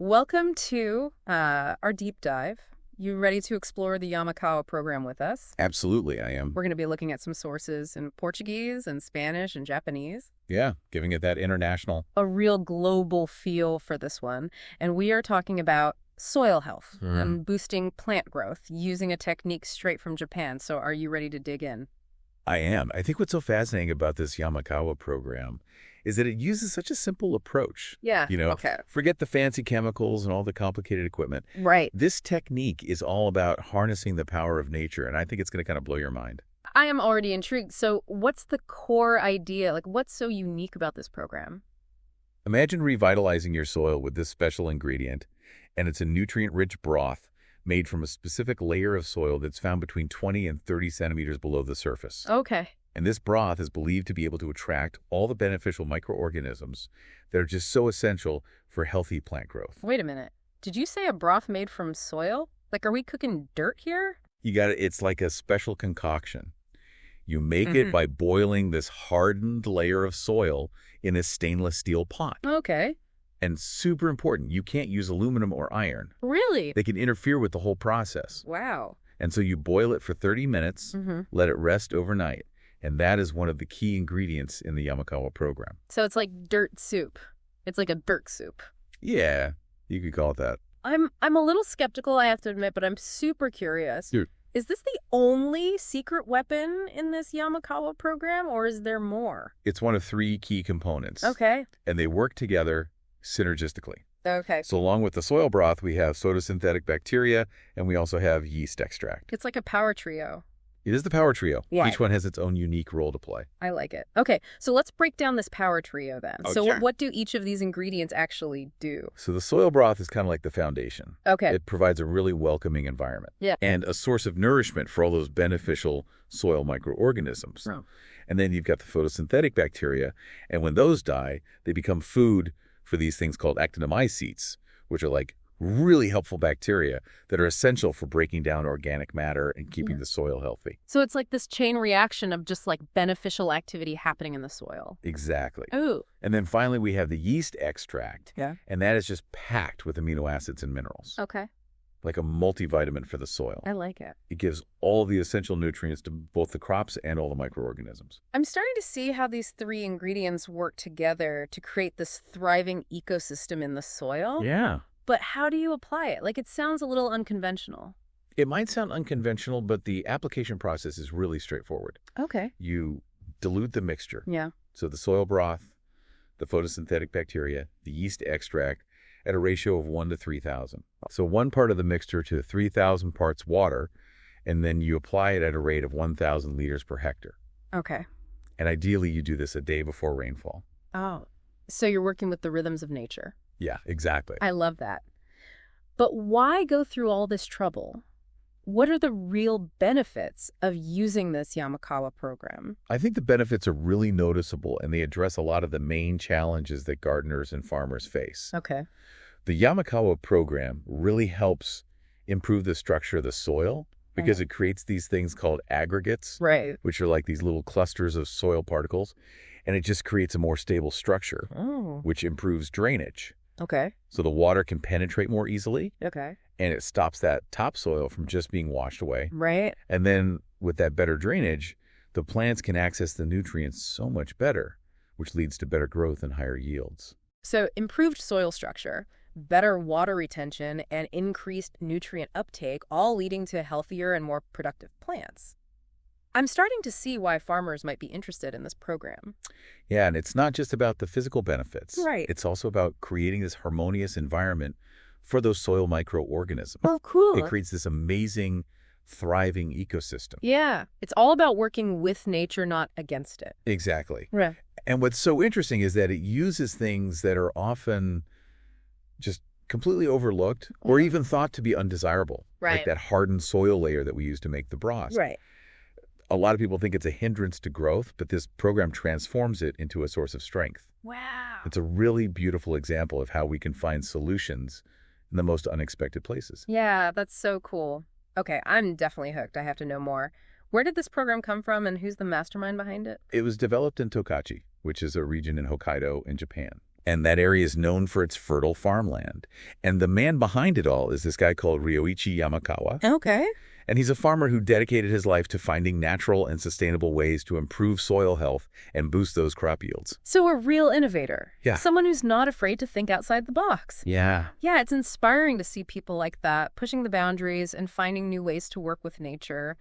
welcome to our deep dive. You ready to explore the Yamakawa program with us? Absolutely, I am. We're going to be looking at some sources in Portuguese and Spanish and Japanese. Yeah, giving it that international. A real global feel for this one. And we are talking about soil health and boosting plant growth using a technique straight from Japan. So are you ready to dig in? I am. I think what's so fascinating about this Yamakawa program is that it uses such a simple approach. Yeah. Okay. Forget the fancy chemicals and all the complicated equipment. Right. This technique is all about harnessing the power of nature, and I think it's going to kind of blow your mind. I am already intrigued. So what's the core idea? Like, what's so unique about this program? Imagine revitalizing your soil with this special ingredient, and it's a nutrient-rich broth made from a specific layer of soil that's found between 20 and 30 centimeters below the surface. Okay. And this broth is believed to be able to attract all the beneficial microorganisms that are just so essential for healthy plant growth. Wait a minute. Did you say a broth made from soil? Like, are we cooking dirt here? You got it. It's like a special concoction. You make it by boiling this hardened layer of soil in a stainless steel pot. Okay. And super important, you can't use aluminum or iron. Really? They can interfere with the whole process. Wow. And so you boil it for 30 minutes, let it rest overnight. And that is one of the key ingredients in the Yamakawa program. So it's like dirt soup. It's like a dirt soup. Yeah, you could call it that. I'm a little skeptical, I have to admit, but I'm super curious. Dude. Is this the only secret weapon in this Yamakawa program, or is there more? It's one of 3 key components. Okay. And they work together synergistically. Okay. So along with the soil broth, we have photosynthetic bacteria, and we also have yeast extract. It's like a power trio. It is the power trio. Right. Each one has its own unique role to play. I like it. Okay, so let's break down this power trio then. Oh, so sure. what do each of these ingredients actually do? So the soil broth is kind of like the foundation. Okay. It provides a really welcoming environment. Yeah. And a source of nourishment for all those beneficial soil microorganisms. Oh. And then you've got the photosynthetic bacteria, and when those die, they become food for these things called actinomycetes, which are like really helpful bacteria that are essential for breaking down organic matter and keeping the soil healthy. So it's like this chain reaction of just like beneficial activity happening in the soil. Exactly. Ooh. And then finally, we have the yeast extract. Yeah. And that is just packed with amino acids and minerals, Okay. like a multivitamin for the soil. I like it. It gives all the essential nutrients to both the crops and all the microorganisms. I'm starting to see how these 3 ingredients work together to create this thriving ecosystem in the soil. Yeah. But how do you apply it? Like, it sounds a little unconventional. It might sound unconventional, but the application process is really straightforward. Okay. You dilute the mixture. Yeah. So the soil broth, the photosynthetic bacteria, the yeast extract at a ratio of 1 to 3,000. So 1 part of the mixture to 3,000 parts water, and then you apply it at a rate of 1,000 liters per hectare. Okay. And ideally, you do this a day before rainfall. Oh, so you're working with the rhythms of nature. Yeah, exactly. I love that. But why go through all this trouble? What are the real benefits of using this Yamakawa program? I think the benefits are really noticeable, and they address a lot of the main challenges that gardeners and farmers face. Okay. The Yamakawa program really helps improve the structure of the soil because it creates these things called aggregates, Right. which are like these little clusters of soil particles, and it just creates a more stable structure, Oh. which improves drainage. Okay. So the water can penetrate more easily, Okay. and it stops that topsoil from just being washed away. Right. And then with that better drainage, the plants can access the nutrients so much better, which leads to better growth and higher yields. So improved soil structure, better water retention, and increased nutrient uptake, all leading to healthier and more productive plants. I'm starting to see why farmers might be interested in this program. Yeah, and it's not just about the physical benefits. Right. It's also about creating this harmonious environment for those soil microorganisms. Oh, cool. It creates this amazing, thriving ecosystem. Yeah. It's all about working with nature, not against it. Exactly. Right. And what's so interesting is that it uses things that are often just completely overlooked or even thought to be undesirable. Right. Like that hardened soil layer that we use to make the broth. Right. A lot of people think it's a hindrance to growth, but this program transforms it into a source of strength. Wow. It's a really beautiful example of how we can find solutions in the most unexpected places. Yeah, that's so cool. Okay, I'm definitely hooked. I have to know more. Where did this program come from, and who's the mastermind behind it? It was developed in Tokachi, which is a region in Hokkaido in Japan. And that area is known for its fertile farmland. And the man behind it all is this guy called Ryoichi Yamakawa. Okay. And he's a farmer who dedicated his life to finding natural and sustainable ways to improve soil health and boost those crop yields. So a real innovator. Yeah. Someone who's not afraid to think outside the box. Yeah. Yeah, it's inspiring to see people like that, pushing the boundaries and finding new ways to work with nature.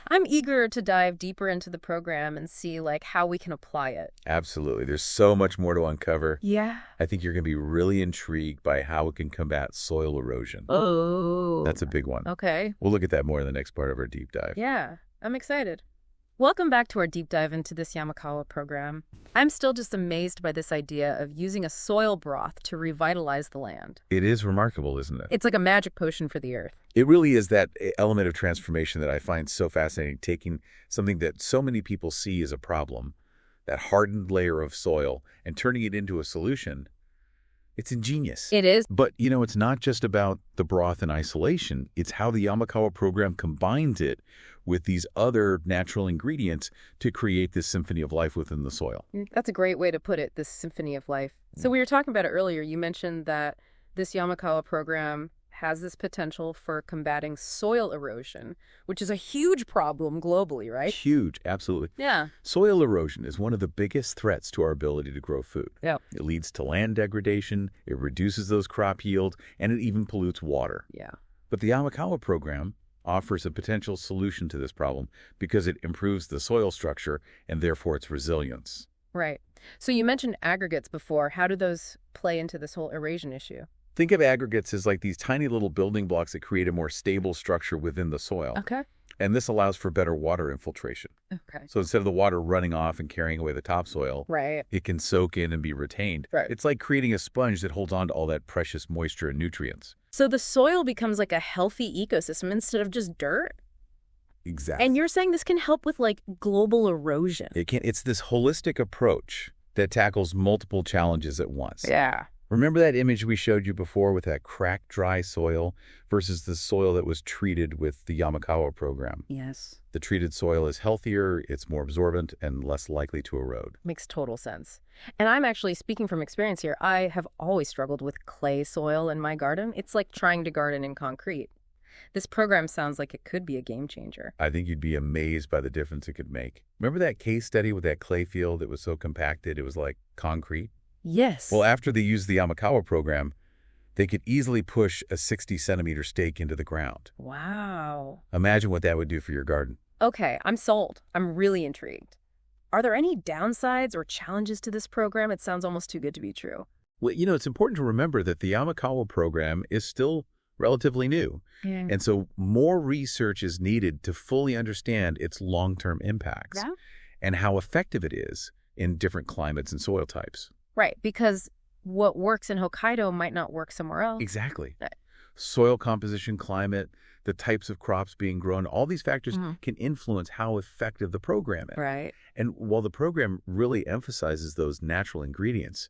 I'm eager to dive deeper into the program and see, how we can apply it. Absolutely. There's so much more to uncover. Yeah. I think you're going to be really intrigued by how it can combat soil erosion. Oh. That's a big one. Okay. We'll look at that more in the next part of our deep dive. Yeah, I'm excited. Welcome back to our deep dive into this Yamakawa program. I'm still just amazed by this idea of using a soil broth to revitalize the land. It is remarkable, isn't it? It's like a magic potion for the earth. It really is that element of transformation that I find so fascinating, taking something that so many people see as a problem, that hardened layer of soil, and turning it into a solution. It's ingenious. It is. But, it's not just about the broth in isolation. It's how the Yamakawa program combines it with these other natural ingredients to create this symphony of life within the soil. That's a great way to put it, this symphony of life. So we were talking about it earlier. You mentioned that this Yamakawa program has this potential for combating soil erosion, which is a huge problem globally, right? Huge, absolutely. Yeah. Soil erosion is one of the biggest threats to our ability to grow food. Yeah. It leads to land degradation, it reduces those crop yields, and it even pollutes water. Yeah. But the Yamakawa program offers a potential solution to this problem because it improves the soil structure and therefore its resilience. Right. So you mentioned aggregates before. How do those play into this whole erosion issue? Think of aggregates as like these tiny little building blocks that create a more stable structure within the soil. Okay. And this allows for better water infiltration. Okay. So instead of the water running off and carrying away the topsoil, Right. it can soak in and be retained. Right. It's like creating a sponge that holds on to all that precious moisture and nutrients. So the soil becomes like a healthy ecosystem instead of just dirt? Exactly. And you're saying this can help with global erosion? It's this holistic approach that tackles multiple challenges at once. Yeah. Remember that image we showed you before with that cracked, dry soil versus the soil that was treated with the Yamakawa program? Yes. The treated soil is healthier, it's more absorbent, and less likely to erode. Makes total sense. And I'm actually speaking from experience here. I have always struggled with clay soil in my garden. It's like trying to garden in concrete. This program sounds like it could be a game changer. I think you'd be amazed by the difference it could make. Remember that case study with that clay field that was so compacted it was like concrete? Yes. Well, after they used the Yamakawa program, they could easily push a 60-centimeter stake into the ground. Wow. Imagine what that would do for your garden. Okay, I'm sold. I'm really intrigued. Are there any downsides or challenges to this program? It sounds almost too good to be true. Well, it's important to remember that the Yamakawa program is still relatively new. Yeah. And so more research is needed to fully understand its long-term impacts and how effective it is in different climates and soil types. Right, because what works in Hokkaido might not work somewhere else. Exactly. Right. Soil composition, climate, the types of crops being grown, all these factors can influence how effective the program is. Right. And while the program really emphasizes those natural ingredients,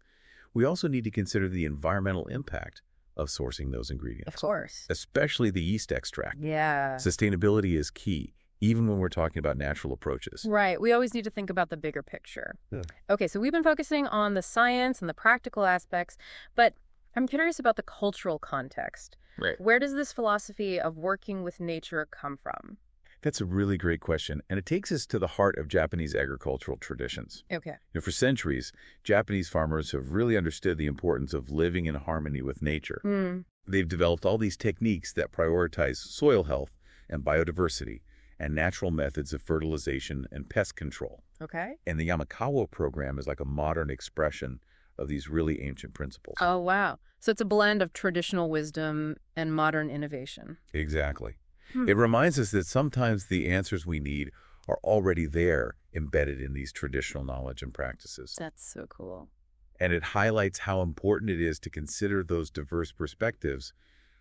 we also need to consider the environmental impact of sourcing those ingredients. Of course. Especially the yeast extract. Yeah. Sustainability is key, even when we're talking about natural approaches. Right. We always need to think about the bigger picture. Yeah. Okay, so we've been focusing on the science and the practical aspects, but I'm curious about the cultural context. Right. Where does this philosophy of working with nature come from? That's a really great question, and it takes us to the heart of Japanese agricultural traditions. Okay. For centuries, Japanese farmers have really understood the importance of living in harmony with nature. They've developed all these techniques that prioritize soil health and biodiversity and natural methods of fertilization and pest control. Okay. And the Yamakawa program is like a modern expression of these really ancient principles. Oh, wow. So it's a blend of traditional wisdom and modern innovation. Exactly. It reminds us that sometimes the answers we need are already there, embedded in these traditional knowledge and practices. That's so cool. And it highlights how important it is to consider those diverse perspectives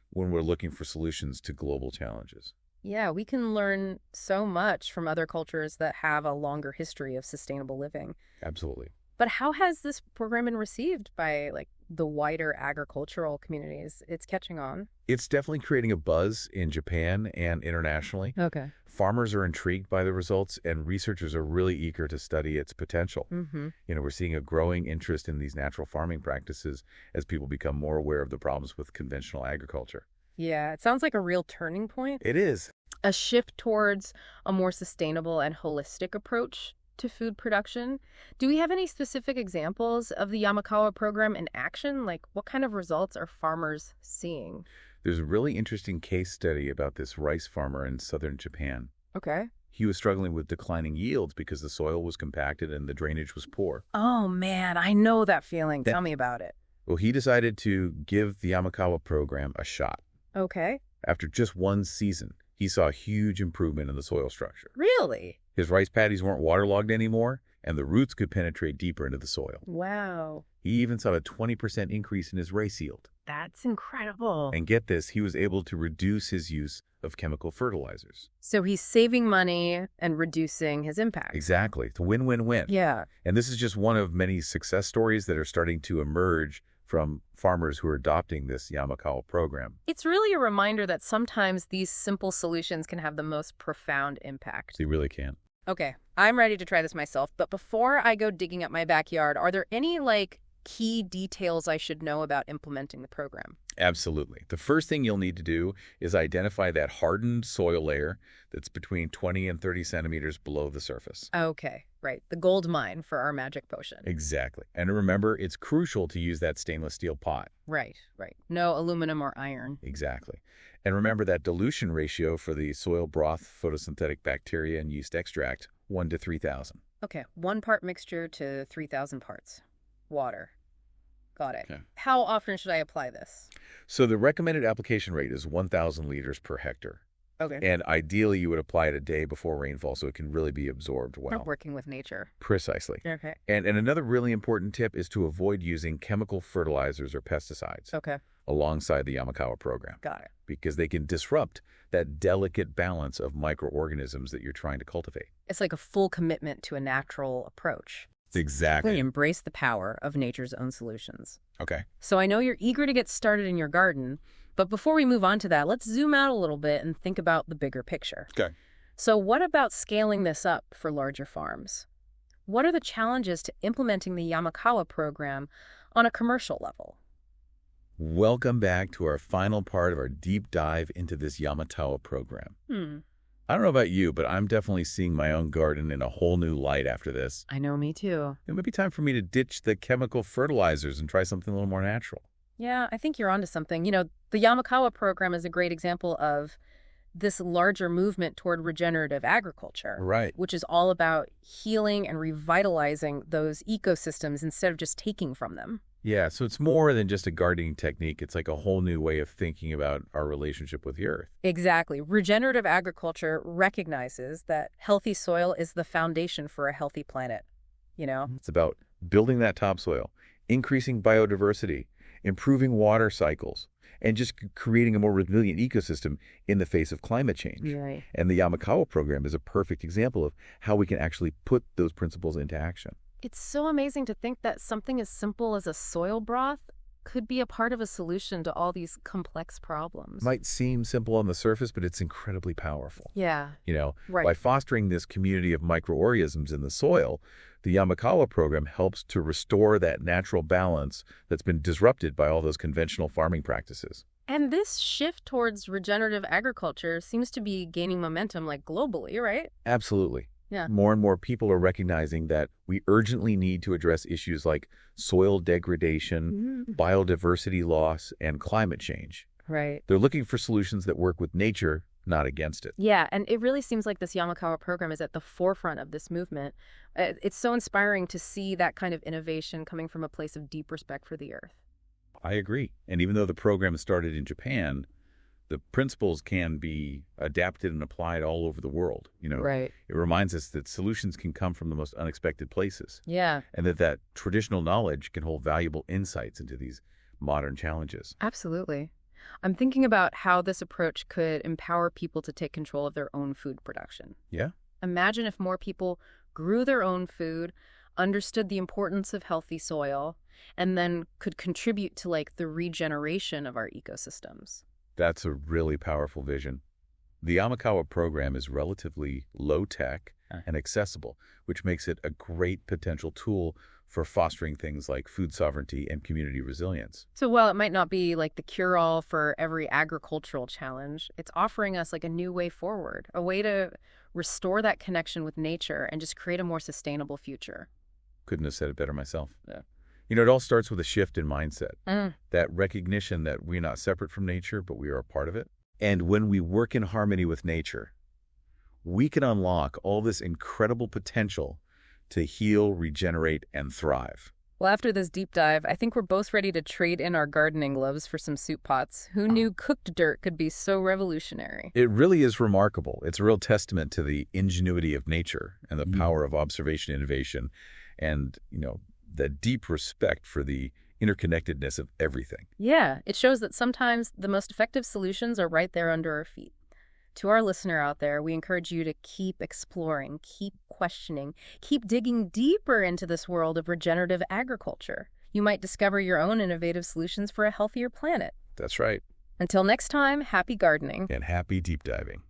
when we're looking for solutions to global challenges. Yeah, we can learn so much from other cultures that have a longer history of sustainable living. Absolutely. But how has this program been received by, like, the wider agricultural communities? It's catching on. It's definitely creating a buzz in Japan and internationally. Okay. Farmers are intrigued by the results, and researchers are really eager to study its potential. Mm-hmm. We're seeing a growing interest in these natural farming practices as people become more aware of the problems with conventional agriculture. Yeah, it sounds like a real turning point. It is. A shift towards a more sustainable and holistic approach to food production. Do we have any specific examples of the Yamakawa program in action? Like, what kind of results are farmers seeing? There's a really interesting case study about this rice farmer in southern Japan. Okay. He was struggling with declining yields because the soil was compacted and the drainage was poor. Oh, man, I know that feeling. Tell me about it. Well, he decided to give the Yamakawa program a shot. Okay. After just one season, he saw a huge improvement in the soil structure. Really? His rice paddies weren't waterlogged anymore, and the roots could penetrate deeper into the soil. Wow. He even saw a 20% increase in his rice yield. That's incredible. And get this, he was able to reduce his use of chemical fertilizers. So he's saving money and reducing his impact. Exactly. It's a win-win-win. Yeah. And this is just one of many success stories that are starting to emerge from farmers who are adopting this Yamakawa program. It's really a reminder that sometimes these simple solutions can have the most profound impact. They really can. Okay, I'm ready to try this myself, but before I go digging up my backyard, are there any, like, key details I should know about implementing the program? Absolutely. The first thing you'll need to do is identify that hardened soil layer that's between 20 and 30 centimeters below the surface. Okay, right. The gold mine for our magic potion. Exactly. And remember, it's crucial to use that stainless steel pot. Right. No aluminum or iron. Exactly. And remember that dilution ratio for the soil broth, photosynthetic bacteria, and yeast extract, 1 to 3,000. Okay, 1 part mixture to 3,000 parts. Water. Got it. Okay. How often should I apply this? So the recommended application rate is 1,000 liters per hectare. Okay. And ideally, you would apply it a day before rainfall so it can really be absorbed well. We're working with nature. Precisely. Okay. And another really important tip is to avoid using chemical fertilizers or pesticides Okay. alongside the Yamakawa program, Got it. because they can disrupt that delicate balance of microorganisms that you're trying to cultivate. It's like a full commitment to a natural approach. Exactly. Really embrace the power of nature's own solutions. Okay. So I know you're eager to get started in your garden, but before we move on to that, let's zoom out a little bit and think about the bigger picture. Okay. So what about scaling this up for larger farms? What are the challenges to implementing the Yamakawa program on a commercial level? Welcome back to our final part of our deep dive into this Yamakawa program. I don't know about you, but I'm definitely seeing my own garden in a whole new light after this. I know, me too. It might be time for me to ditch the chemical fertilizers and try something a little more natural. Yeah, I think you're onto something. The Yamakawa program is a great example of this larger movement toward regenerative agriculture. Right. Which is all about healing and revitalizing those ecosystems instead of just taking from them. Yeah, so it's more than just a gardening technique. It's like a whole new way of thinking about our relationship with the earth. Exactly. Regenerative agriculture recognizes that healthy soil is the foundation for a healthy planet. It's about building that topsoil, increasing biodiversity, improving water cycles, and just creating a more resilient ecosystem in the face of climate change. Right. And the Yamakawa program is a perfect example of how we can actually put those principles into action. It's so amazing to think that something as simple as a soil broth could be a part of a solution to all these complex problems. Might seem simple on the surface, but it's incredibly powerful. Yeah. By Right. fostering this community of microorganisms in the soil, the Yamakawa program helps to restore that natural balance that's been disrupted by all those conventional farming practices. And this shift towards regenerative agriculture seems to be gaining momentum, like, globally, right? Absolutely. Yeah. More and more people are recognizing that we urgently need to address issues like soil degradation, biodiversity loss, and climate change. Right. They're looking for solutions that work with nature, not against it. Yeah, and it really seems like this Yamakawa program is at the forefront of this movement. It's so inspiring to see that kind of innovation coming from a place of deep respect for the earth. I agree. And even though the program started in Japan, the principles can be adapted and applied all over the world. Right. It reminds us that solutions can come from the most unexpected places, Yeah, and that traditional knowledge can hold valuable insights into these modern challenges. absolutely. I'm thinking about how this approach could empower people to take control of their own food production. Yeah? Imagine if more people grew their own food, understood the importance of healthy soil, and then could contribute to like the regeneration of our ecosystems. That's a really powerful vision. The Yamakawa program is relatively low-tech and accessible, which makes it a great potential tool for fostering things like food sovereignty and community resilience. So while it might not be like the cure-all for every agricultural challenge, it's offering us like a new way forward, a way to restore that connection with nature and just create a more sustainable future. Couldn't have said it better myself. Yeah. You know, it all starts with a shift in mindset, that recognition that we're not separate from nature, but we are a part of it. And when we work in harmony with nature, we can unlock all this incredible potential to heal, regenerate, and thrive. Well, after this deep dive, I think we're both ready to trade in our gardening gloves for some soup pots. Who knew cooked dirt could be so revolutionary? It really is remarkable. It's a real testament to the ingenuity of nature and the power of observation, innovation, and, the deep respect for the interconnectedness of everything. Yeah, it shows that sometimes the most effective solutions are right there under our feet. To our listener out there, we encourage you to keep exploring, keep questioning, keep digging deeper into this world of regenerative agriculture. You might discover your own innovative solutions for a healthier planet. That's right. Until next time, happy gardening. And happy deep diving.